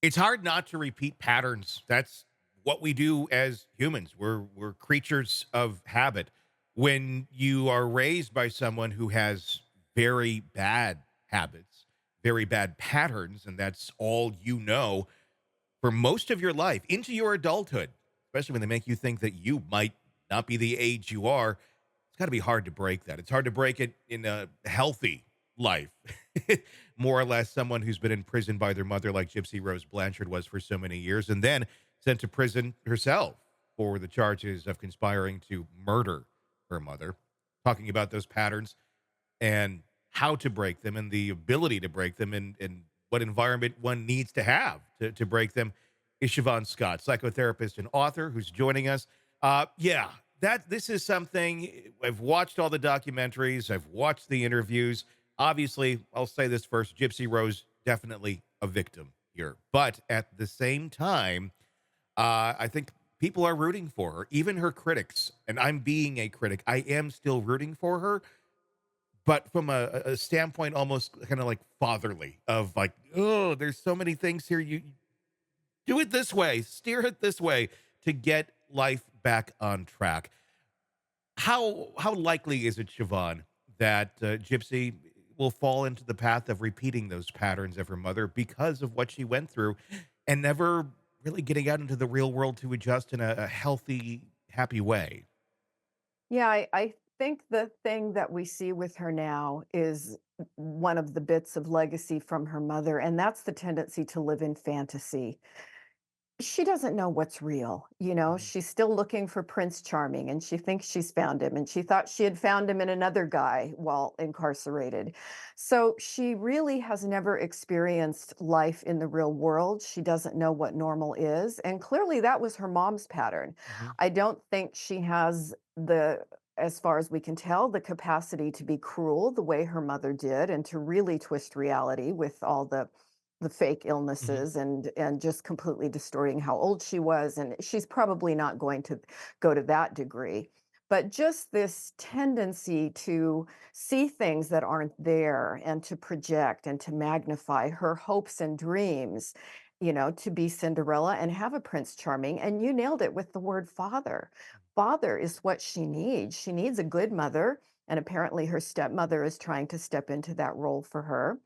It's hard not to repeat patterns. That's what we do as humans. We're creatures of habit. When you are raised by someone who has very bad habits, very bad patterns, and that's all you know for most of your life into your adulthood, especially when they make you think that you might not be the age you are, it's got to be hard to break that. It's hard to break it in a healthy life. More or less, someone who's been imprisoned by their mother, like Gypsy Rose Blanchard was for so many years, and then sent to prison herself for the charges of conspiring to murder her mother. Talking about those patterns and how to break them and the ability to break them and what environment one needs to have to break them is Shavaun Scott, psychotherapist and author, who's joining us. Yeah, that this is something I've watched all the documentaries, I've watched the interviews. Obviously, I'll say this first: Gypsy Rose definitely a victim here, but at the same time, I think people are rooting for her, even her critics. And I'm being a critic, I am still rooting for her, but from a standpoint almost kind of like fatherly, of like, oh, there's so many things here. You do it this way, steer it this way to get life back on track. How likely is it, Siobhan, that Gypsy will fall into the path of repeating those patterns of her mother because of what she went through and never really getting out into the real world to adjust in a healthy, happy way? Yeah, I think the thing that we see with her now is one of the bits of legacy from her mother, and that's the tendency to live in fantasy. She doesn't know what's real, Mhm. she's still looking for Prince Charming, and she thinks she's found him, and she thought she had found him in another guy while incarcerated. So she really has never experienced life in the real world. She doesn't know what normal is, and clearly that was her mom's pattern. Mhm. I don't think she has as far as we can tell, the capacity to be cruel the way her mother did and to really twist reality with all the fake Mhm. illnesses and just completely distorting how old she was, and she's probably not going to go to that degree. But just this tendency to see things that aren't there and to project and to magnify her hopes and dreams, to be Cinderella and have a Prince Charming. And you nailed it with the word father. Father is what she needs. She needs a good mother. And apparently her stepmother is trying to step into that role for her.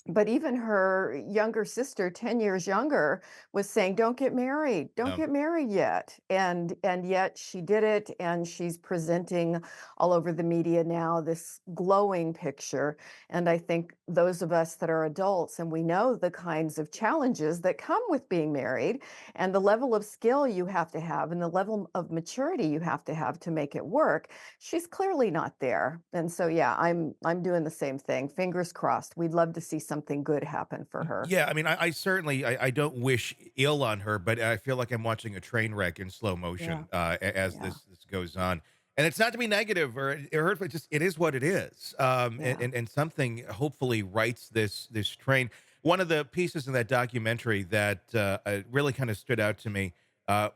But even her younger sister, 10 years younger, was saying, "Don't get married. Don't No. get married yet." And yet she did it, and she's presenting all over the media now this glowing picture. And I think those of us that are adults and we know the kinds of challenges that come with being married and the level of skill you have to have and the level of maturity you have to make it work, she's clearly not there. And so yeah, I'm doing the same thing. Fingers crossed. We'd love to see something good happen for her. Yeah, I mean, I certainly I don't wish ill on her, but I feel like I'm watching a train wreck in slow Yeah. motion as Yeah. this goes on. And it's not to be negative or hurtful; just it is what it is. Yeah. And something hopefully rights this train. One of the pieces in that documentary that really kind of stood out to me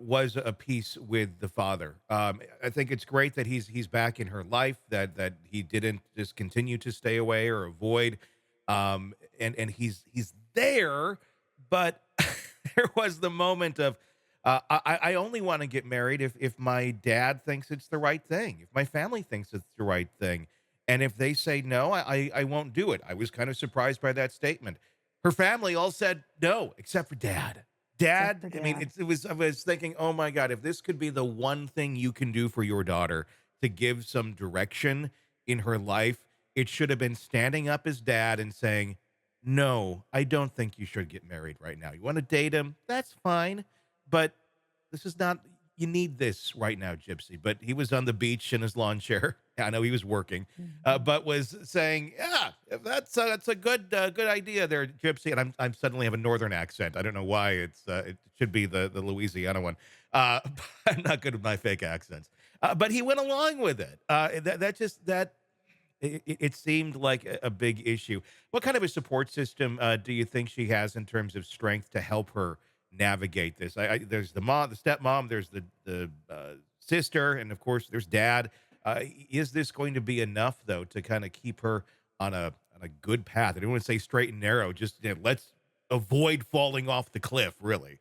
was a piece with the father. I think it's great that he's back in her life. That he didn't just continue to stay away or avoid. And he's there, but there was the moment of I only want to get married if my dad thinks it's the right thing, if my family thinks it's the right thing, and if they say no, I won't do it. I was kind of surprised by that statement. Her family all said no, except for dad. Except Dad, for I mean, dad. it was. I was thinking, oh my god, if this could be the one thing you can do for your daughter to give some direction in her life, it should have been standing up as dad and saying, "No, I don't think you should get married right now. You wanna date him? That's fine, but this is not you need this right now, Gypsy." But he was on the beach in his lawn chair. I know he was working, Mhm. but was saying, "Yeah, if that's a good idea there, Gypsy." And I'm suddenly have a northern accent. I don't know why. It should be the Louisiana one. Uh, I'm not good with my fake accents. But he went along with it. That just that it seemed like a big issue. What kind of a support system do you think she has in terms of strength to help her navigate this? There's the mom, the stepmom, there's the sister, and of course there's dad. Is this going to be enough though to kind of keep her on a good path? I don't want to say straight and narrow. Just let's avoid falling off the cliff, really.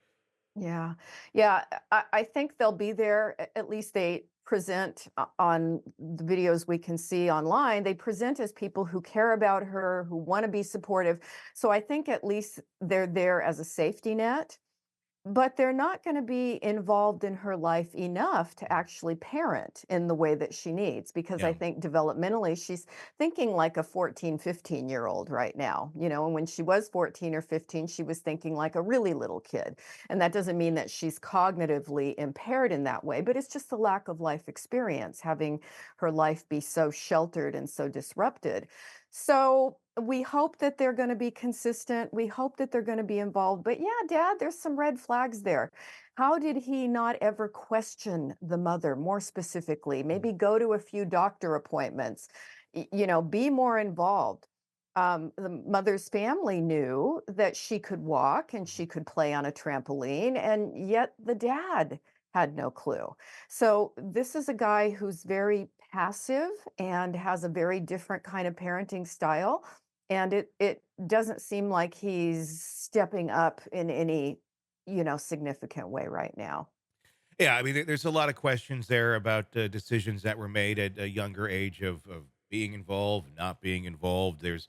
Yeah. Yeah. I think they'll be there. At least they present on the videos we can see online. They present as people who care about her, who want to be supportive. So I think at least they're there as a safety net. But they're not gonna be involved in her life enough to actually parent in the way that she needs, because I Yeah. think developmentally, she's thinking like a 14, 15-year-old right now, and when she was 14 or 15, she was thinking like a really little kid, and that doesn't mean that she's cognitively impaired in that way, but it's just the lack of life experience, having her life be so sheltered and so disrupted. So we hope that they're going to be consistent. We hope that they're going to be involved. But yeah, Dad, there's some red flags there. How did he not ever question the mother more specifically? Maybe go to a few doctor appointments, be more involved. The mother's family knew that she could walk and Mhm. she could play on a trampoline, and yet the dad had no clue. So this is a guy who's very passive and has a very different kind of parenting style. And it doesn't seem like he's stepping up in any, significant way right now. Yeah, I mean, there's a lot of questions there about decisions that were made at a younger age of being involved, not being involved. There's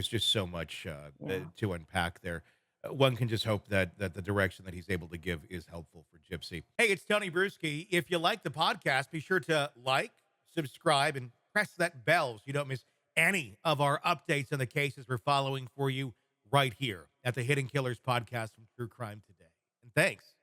just so much Yeah. to unpack there. One can just hope that the direction that he's able to give is helpful for Gypsy. Hey, it's Tony Brueski. If you like the podcast, be sure to like, subscribe, and press that bell so you don't miss any of our updates on the cases we're following for you right here at the Hidden Killers podcast from True Crime Today. And thanks